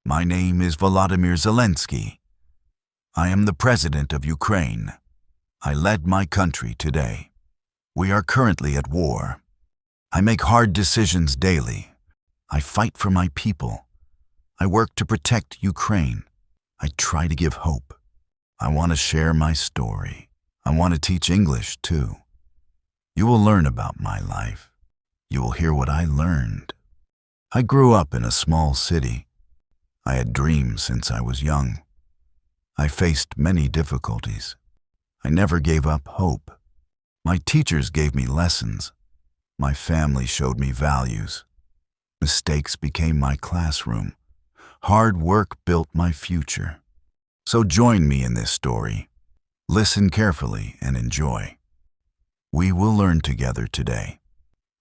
My name is Volodymyr Zelenskyy. I am the president of Ukraine. I led my country today. We are currently at war. I make hard decisions daily. I fight for my people. I work to protect Ukraine. I try to give hope. I want to share my story. I want to teach English too. You will learn about my life. You will hear what I learned. I grew up in a small city. I had dreams since I was young. I faced many difficulties. I never gave up hope. My teachers gave me lessons. My family showed me values. Mistakes became my classroom. Hard work built my future. So join me in this story. Listen carefully and enjoy. We will learn together today.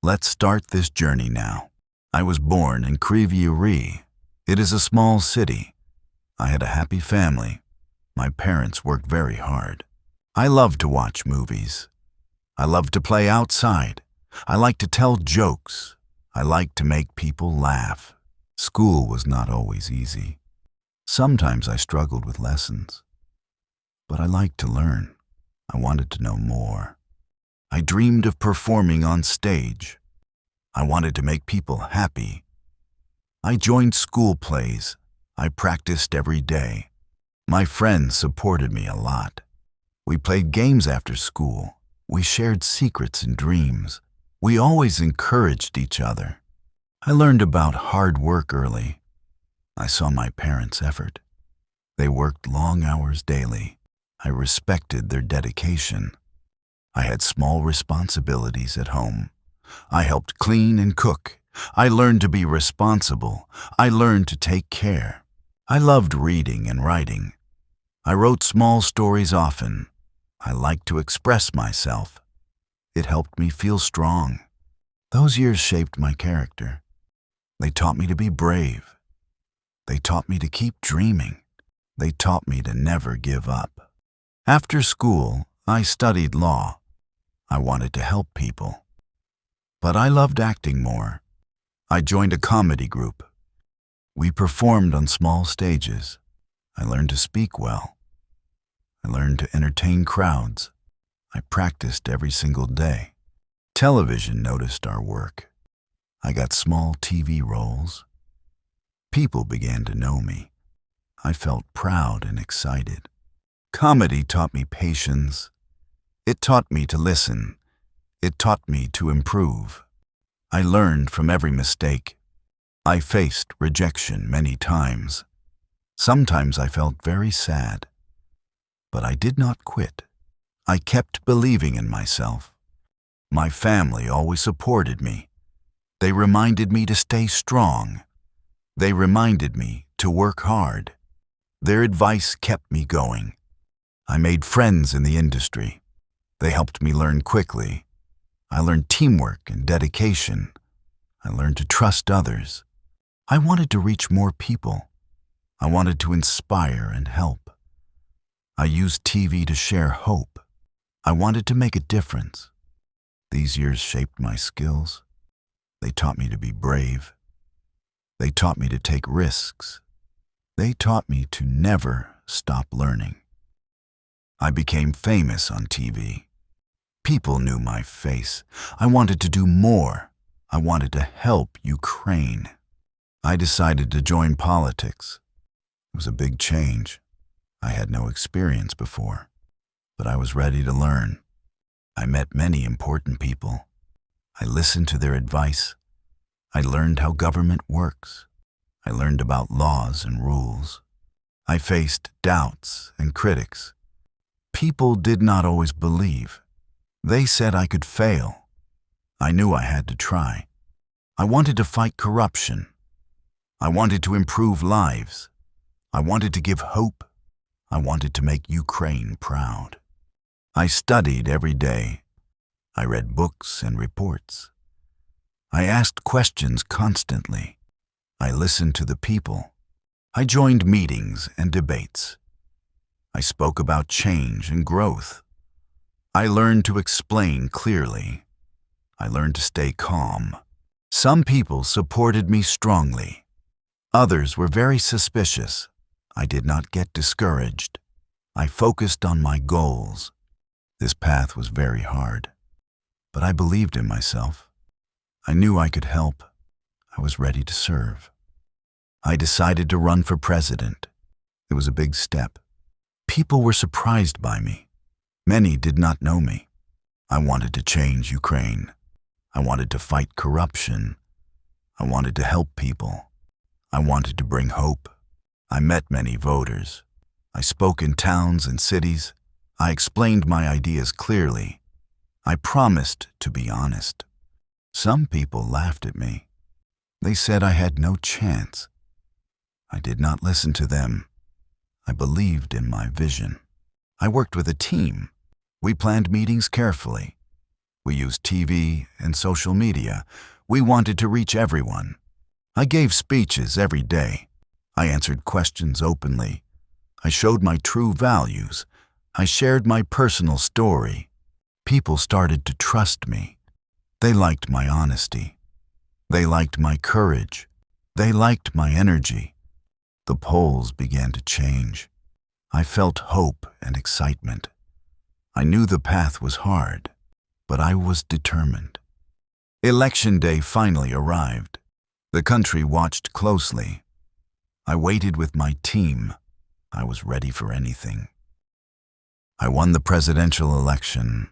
Let's start this journey now. I was born in Crises. It is a small city. I had a happy family. My parents worked very hard. I love to watch movies. I love to play outside. I like to tell jokes. I like to make people laugh. School was not always easy. Sometimes I struggled with lessons. But I liked to learn. I wanted to know more. I dreamed of performing on stage. I wanted to make people happy. I joined school plays. I practiced every day. My friends supported me a lot. We played games after school. We shared secrets and dreams. We always encouraged each other. I learned about hard work early. I saw my parents' effort. They worked long hours daily. I respected their dedication. I had small responsibilities at home. I helped clean and cook. I learned to be responsible. I learned to take care. I loved reading and writing. I wrote small stories often. I liked to express myself. It helped me feel strong. Those years shaped my character. They taught me to be brave. They taught me to keep dreaming. They taught me to never give up. After school, I studied law. I wanted to help people. But I loved acting more. I joined a comedy group. We performed on small stages. I learned to speak well. I learned to entertain crowds. I practiced every single day. Television noticed our work. I got small TV roles. People began to know me. I felt proud and excited. Comedy taught me patience. It taught me to listen. It taught me to improve. I learned from every mistake. I faced rejection many times. Sometimes I felt very sad. But I did not quit. I kept believing in myself. My family always supported me. They reminded me to stay strong. They reminded me to work hard. Their advice kept me going. I made friends in the industry. They helped me learn quickly. I learned teamwork and dedication. I learned to trust others. I wanted to reach more people. I wanted to inspire and help. I used TV to share hope. I wanted to make a difference. These years shaped my skills. They taught me to be brave. They taught me to take risks. They taught me to never stop learning. I became famous on TV. People knew my face. I wanted to do more. I wanted to help Ukraine. I decided to join politics. It was a big change. I had no experience before, but I was ready to learn. I met many important people. I listened to their advice. I learned how government works. I learned about laws and rules. I faced doubts and critics. People did not always believe. They said I could fail. I knew I had to try. I wanted to fight corruption. I wanted to improve lives. I wanted to give hope. I wanted to make Ukraine proud. I studied every day. I read books and reports. I asked questions constantly. I listened to the people. I joined meetings and debates. I spoke about change and growth. I learned to explain clearly. I learned to stay calm. Some people supported me strongly. Others were very suspicious. I did not get discouraged. I focused on my goals. This path was very hard, but I believed in myself. I knew I could help. I was ready to serve. I decided to run for president. It was a big step. People were surprised by me. Many did not know me. I wanted to change Ukraine. I wanted to fight corruption. I wanted to help people. I wanted to bring hope. I met many voters. I spoke in towns and cities. I explained my ideas clearly. I promised to be honest. Some people laughed at me. They said I had no chance. I did not listen to them. I believed in my vision. I worked with a team. We planned meetings carefully. We used TV and social media. We wanted to reach everyone. I gave speeches every day. I answered questions openly. I showed my true values. I shared my personal story. People started to trust me. They liked my honesty. They liked my courage. They liked my energy. The polls began to change. I felt hope and excitement. I knew the path was hard, but I was determined. Election day finally arrived. The country watched closely. I waited with my team. I was ready for anything. I won the presidential election.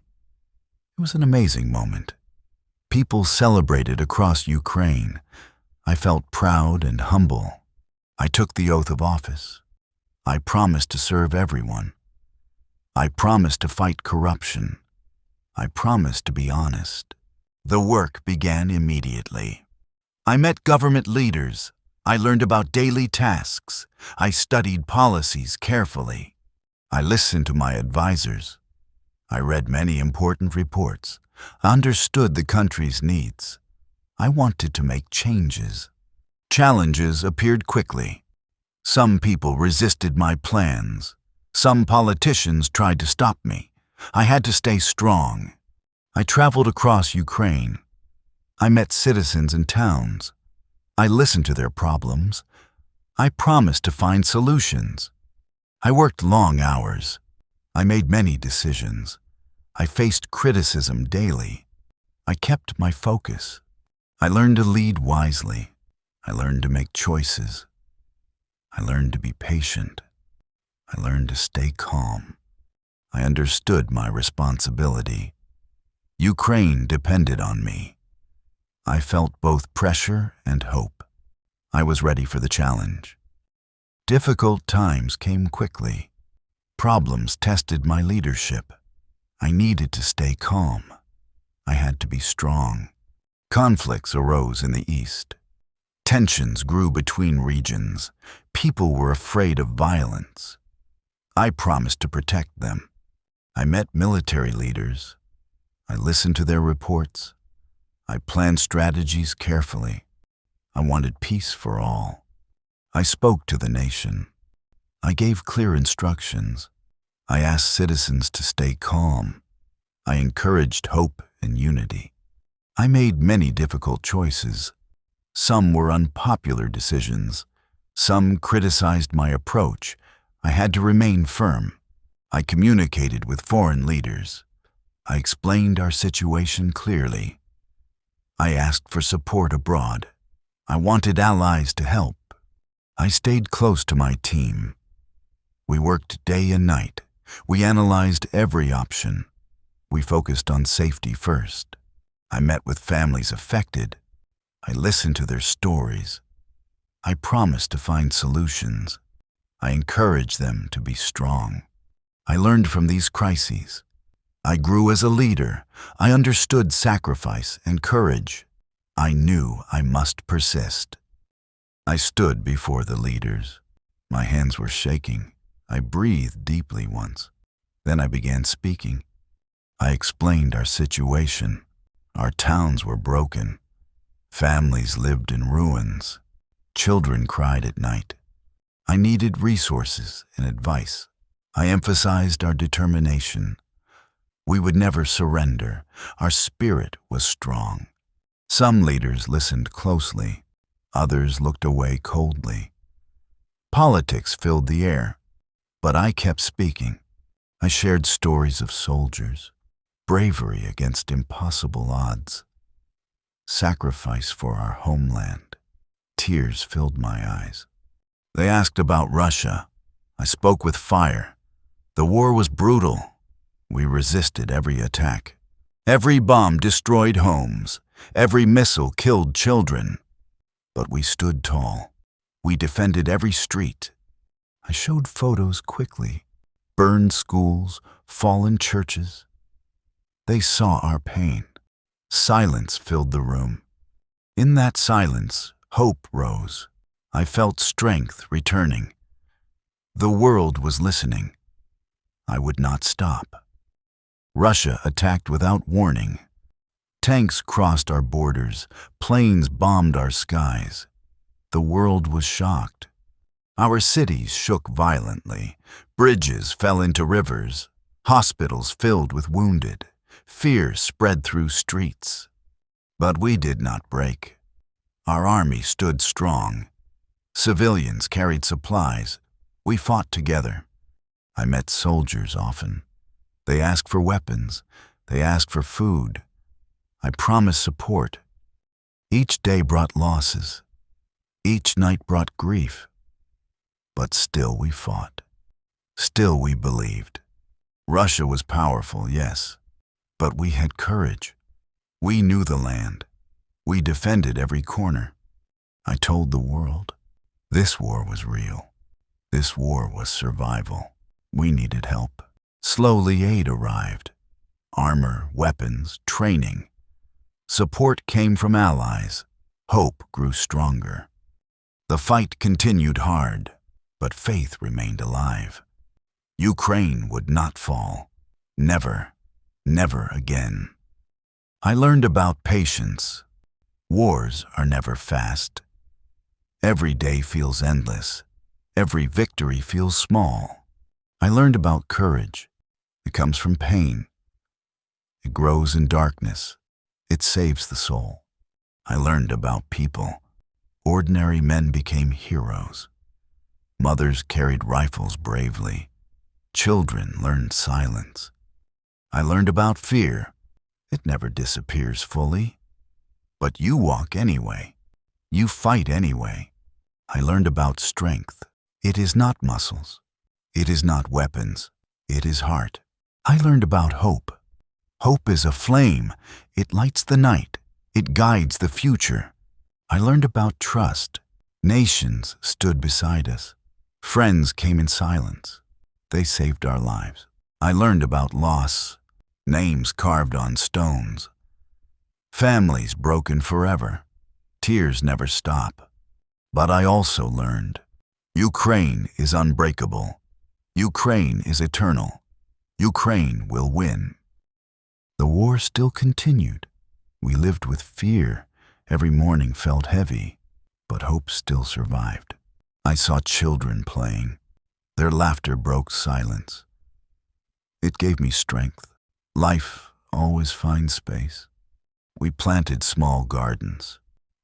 It was an amazing moment. People celebrated across Ukraine. I felt proud and humble. I took the oath of office. I promised to serve everyone. I promised to fight corruption. I promised to be honest. The work began immediately. I met government leaders. I learned about daily tasks. I studied policies carefully. I listened to my advisors. I read many important reports. I understood the country's needs. I wanted to make changes. Challenges appeared quickly. Some people resisted my plans. Some politicians tried to stop me. I had to stay strong. I traveled across Ukraine. I met citizens in towns. I listened to their problems. I promised to find solutions. I worked long hours. I made many decisions. I faced criticism daily. I kept my focus. I learned to lead wisely. I learned to make choices. I learned to be patient. I learned to stay calm. I understood my responsibility. Ukraine depended on me. I felt both pressure and hope. I was ready for the challenge. Difficult times came quickly. Problems tested my leadership. I needed to stay calm. I had to be strong. Conflicts arose in the east. Tensions grew between regions. People were afraid of violence. I promised to protect them. I met military leaders. I listened to their reports. I planned strategies carefully. I wanted peace for all. I spoke to the nation. I gave clear instructions. I asked citizens to stay calm. I encouraged hope and unity. I made many difficult choices. Some were unpopular decisions. Some criticized my approach. I had to remain firm. I communicated with foreign leaders. I explained our situation clearly. I asked for support abroad. I wanted allies to help. I stayed close to my team. We worked day and night. We analyzed every option. We focused on safety first. I met with families affected. I listened to their stories. I promised to find solutions. I encouraged them to be strong. I learned from these crises. I grew as a leader. I understood sacrifice and courage. I knew I must persist. I stood before the leaders. My hands were shaking. I breathed deeply once. Then I began speaking. I explained our situation. Our towns were broken. Families lived in ruins. Children cried at night. I needed resources and advice. I emphasized our determination. We would never surrender. Our spirit was strong. Some leaders listened closely. Others looked away coldly. Politics filled the air, but I kept speaking. I shared stories of soldiers, bravery against impossible odds, sacrifice for our homeland. Tears filled my eyes. They asked about Russia. I spoke with fire. The war was brutal. We resisted every attack. Every bomb destroyed homes. Every missile killed children. But we stood tall. We defended every street. I showed photos quickly. Burned schools, fallen churches. They saw our pain. Silence filled the room. In that silence, hope rose. I felt strength returning. The world was listening. I would not stop. Russia attacked without warning. Tanks crossed our borders. Planes bombed our skies. The world was shocked. Our cities shook violently. Bridges fell into rivers. Hospitals filled with wounded. Fear spread through streets. But we did not break. Our army stood strong. Civilians carried supplies. We fought together. I met soldiers often. They asked for weapons. They asked for food. I promised support. Each day brought losses. Each night brought grief. But still we fought. Still we believed. Russia was powerful, yes, but we had courage. We knew the land. We defended every corner. I told the world, this war was real. This war was survival. We needed help. Slowly aid arrived. Armor, weapons, training. Support came from allies. Hope grew stronger. The fight continued hard, but faith remained alive. Ukraine would not fall. Never, never again. I learned about patience. Wars are never fast. Every day feels endless. Every victory feels small. I learned about courage. It comes from pain. It grows in darkness. It saves the soul. I learned about people. Ordinary men became heroes. Mothers carried rifles bravely. Children learned silence. I learned about fear. It never disappears fully. But you walk anyway. You fight anyway. I learned about strength. It is not muscles. It is not weapons. It is heart. I learned about hope. Hope is a flame. It lights the night. It guides the future. I learned about trust. Nations stood beside us. Friends came in silence. They saved our lives. I learned about loss. Names carved on stones. Families broken forever. Tears never stop. But I also learned, Ukraine is unbreakable. Ukraine is eternal. Ukraine will win. The war still continued. We lived with fear. Every morning felt heavy, but hope still survived. I saw children playing. Their laughter broke silence. It gave me strength. Life always finds space. We planted small gardens.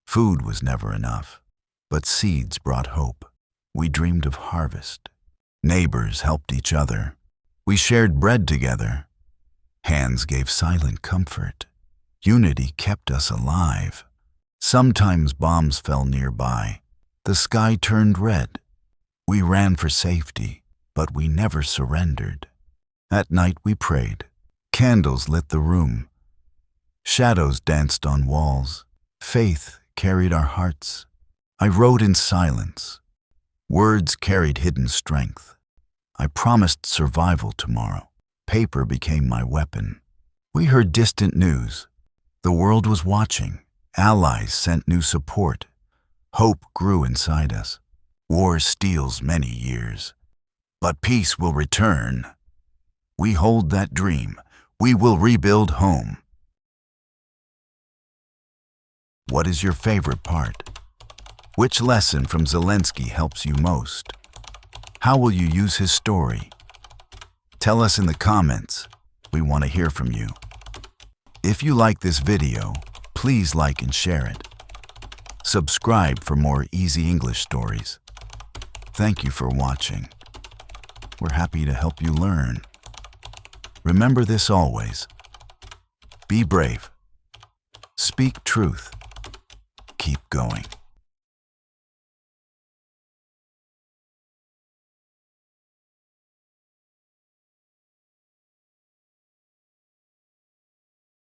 Food was never enough, but seeds brought hope. We dreamed of harvest. Neighbors helped each other. We shared bread together. Hands gave silent comfort. Unity kept us alive. Sometimes bombs fell nearby. The sky turned red. We ran for safety, but we never surrendered. At night we prayed. Candles lit the room. Shadows danced on walls. Faith carried our hearts. I wrote in silence. Words carried hidden strength. I promised survival tomorrow. Paper became my weapon. We heard distant news. The world was watching. Allies sent new support. Hope grew inside us. War steals many years, but peace will return. We hold that dream. We will rebuild home. What is your favorite part? Which lesson from Zelenskyy helps you most? How will you use his story? Tell us in the comments. We want to hear from you. If you like this video, please like and share it. Subscribe for more easy English stories. Thank you for watching. We're happy to help you learn. Remember this always. Be brave. Speak truth. Keep going.